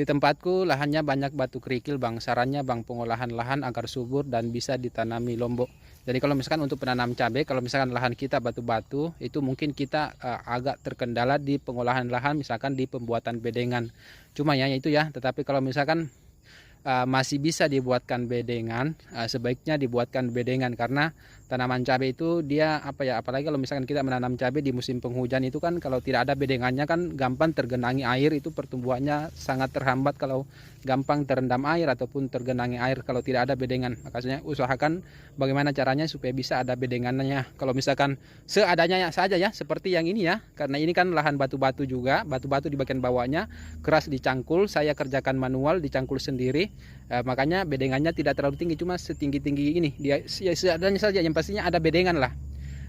Di tempatku lahannya banyak batu kerikil Bang. Sarannya Bang pengolahan lahan agar subur dan bisa ditanami lombok. Jadi kalau misalkan untuk penanam cabai, kalau misalkan lahan kita batu-batu, itu mungkin kita agak terkendala di pengolahan lahan, misalkan di pembuatan bedengan. Cuma ya itu ya, tetapi kalau misalkan masih bisa dibuatkan bedengan, sebaiknya dibuatkan bedengan karena tanaman cabai itu dia apa ya, apalagi kalau misalkan kita menanam cabai di musim penghujan itu kan kalau tidak ada bedengannya kan gampang tergenangi air, itu pertumbuhannya sangat terhambat kalau gampang terendam air ataupun tergenangi air kalau tidak ada bedengan. Makanya usahakan bagaimana caranya supaya bisa ada bedengannya. Kalau misalkan seadanya saja ya seperti yang ini ya, karena ini kan lahan batu-batu juga, batu-batu di bagian bawahnya keras dicangkul, saya kerjakan manual dicangkul sendiri. Makanya bedengannya tidak terlalu tinggi, cuma setinggi-tinggi ini dia ya, seadanya saja, yang pastinya ada bedengan lah,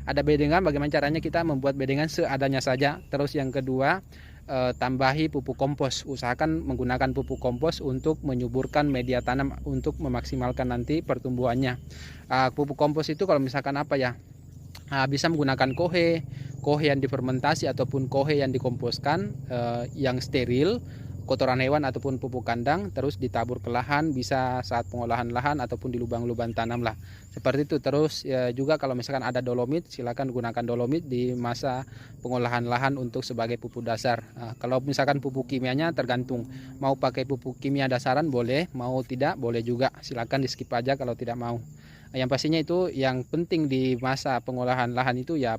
ada bedengan. Bagaimana caranya kita membuat bedengan seadanya saja. Terus yang kedua, tambahi pupuk kompos, usahakan menggunakan pupuk kompos untuk menyuburkan media tanam untuk memaksimalkan nanti pertumbuhannya. Pupuk kompos itu kalau misalkan apa ya, bisa menggunakan kohe yang difermentasi ataupun kohe yang dikomposkan, yang steril, kotoran hewan ataupun pupuk kandang, terus ditabur ke lahan, bisa saat pengolahan lahan ataupun di lubang-lubang tanam lah, seperti itu. Terus ya, juga kalau misalkan ada dolomit, silakan gunakan dolomit di masa pengolahan lahan untuk sebagai pupuk dasar. Kalau misalkan pupuk kimianya tergantung, mau pakai pupuk kimia dasaran boleh, mau tidak boleh juga, silakan di skip aja kalau tidak mau. Yang pastinya itu yang penting di masa pengolahan lahan itu ya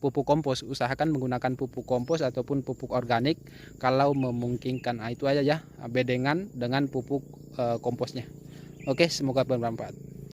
pupuk kompos. Usahakan menggunakan pupuk kompos ataupun pupuk organik kalau memungkinkan. Itu aja ya, bedengan dengan pupuk komposnya. Oke, semoga bermanfaat.